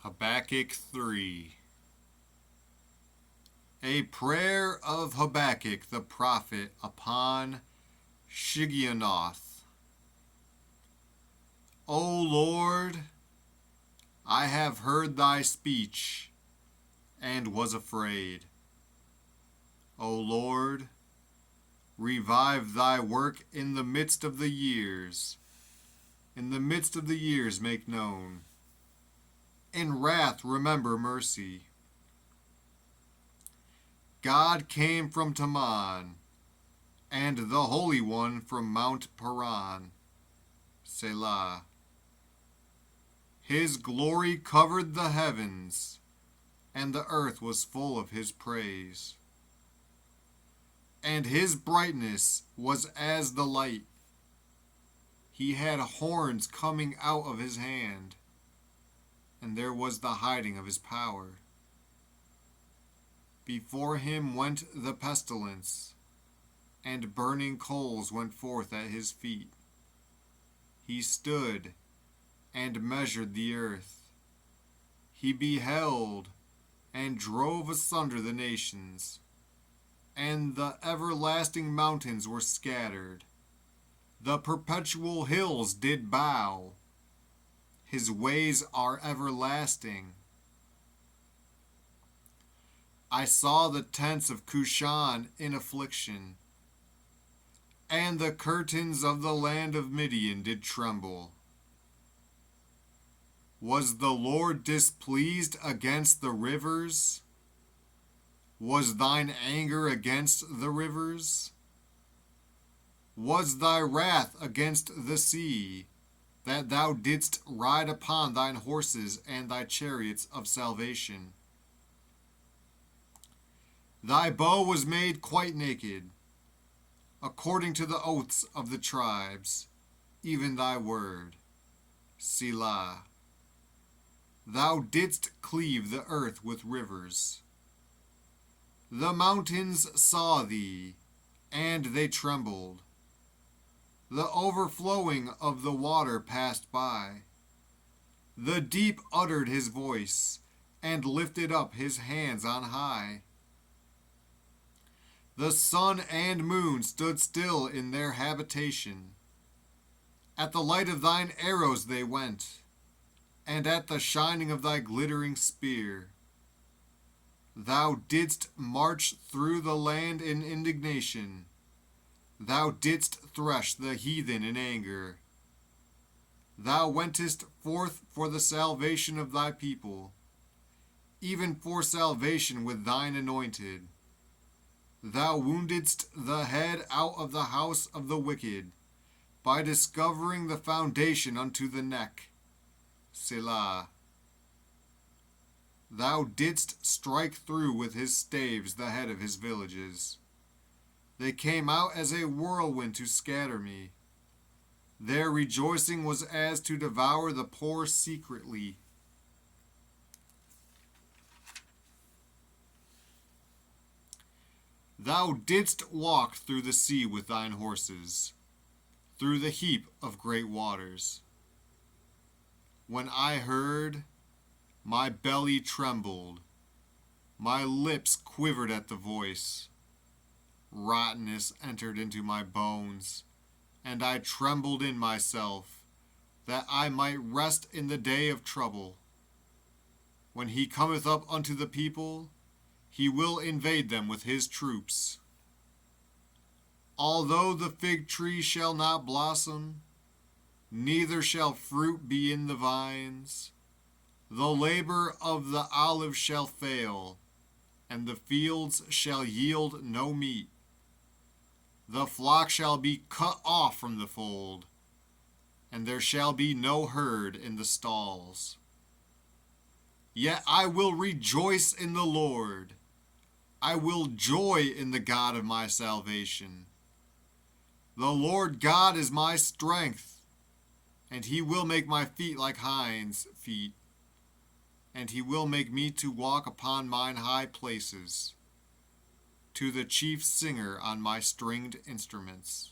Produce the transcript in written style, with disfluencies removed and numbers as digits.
Habakkuk 3. A prayer of Habakkuk the prophet upon Shigionoth. O Lord, I have heard thy speech and was afraid. O Lord, revive thy work in the midst of the years. In the midst of the years make known. In wrath remember mercy. God came from Teman, and the Holy One from Mount Paran. Selah. His glory covered the heavens, and the earth was full of his praise. And his brightness was as the light. He had horns coming out of his hand, and there was the hiding of his power. Before him went the pestilence, and burning coals went forth at his feet. He stood and measured the earth. He beheld and drove asunder the nations, and the everlasting mountains were scattered. The perpetual hills did bow. His ways are everlasting. I saw the tents of Cushan in affliction, and the curtains of the land of Midian did tremble. Was the Lord displeased against the rivers? Was thine anger against the rivers? Was thy wrath against the sea, that thou didst ride upon thine horses and thy chariots of salvation? Thy bow was made quite naked, according to the oaths of the tribes, even thy word. Selah. Thou didst cleave the earth with rivers. The mountains saw thee, and they trembled. The overflowing of the water passed by. The deep uttered his voice, and lifted up his hands on high. The sun and moon stood still in their habitation. At the light of thine arrows they went, and at the shining of thy glittering spear. Thou didst march through the land in indignation. Thou didst thresh the heathen in anger. Thou wentest forth for the salvation of thy people, even for salvation with thine anointed. Thou woundedst the head out of the house of the wicked, by discovering the foundation unto the neck. Selah. Thou didst strike through with his staves the head of his villages. They came out as a whirlwind to scatter me. Their rejoicing was as to devour the poor secretly. Thou didst walk through the sea with thine horses, through the heap of great waters. When I heard, my belly trembled, my lips quivered at the voice. Rottenness entered into my bones, and I trembled in myself, that I might rest in the day of trouble. When he cometh up unto the people, he will invade them with his troops. Although the fig tree shall not blossom, neither shall fruit be in the vines, the labor of the olive shall fail, and the fields shall yield no meat. The flock shall be cut off from the fold, and there shall be no herd in the stalls. Yet I will rejoice in the Lord. I will joy in the God of my salvation. The Lord God is my strength, and he will make my feet like hinds' feet, and he will make me to walk upon mine high places, to the chief singer on my stringed instruments.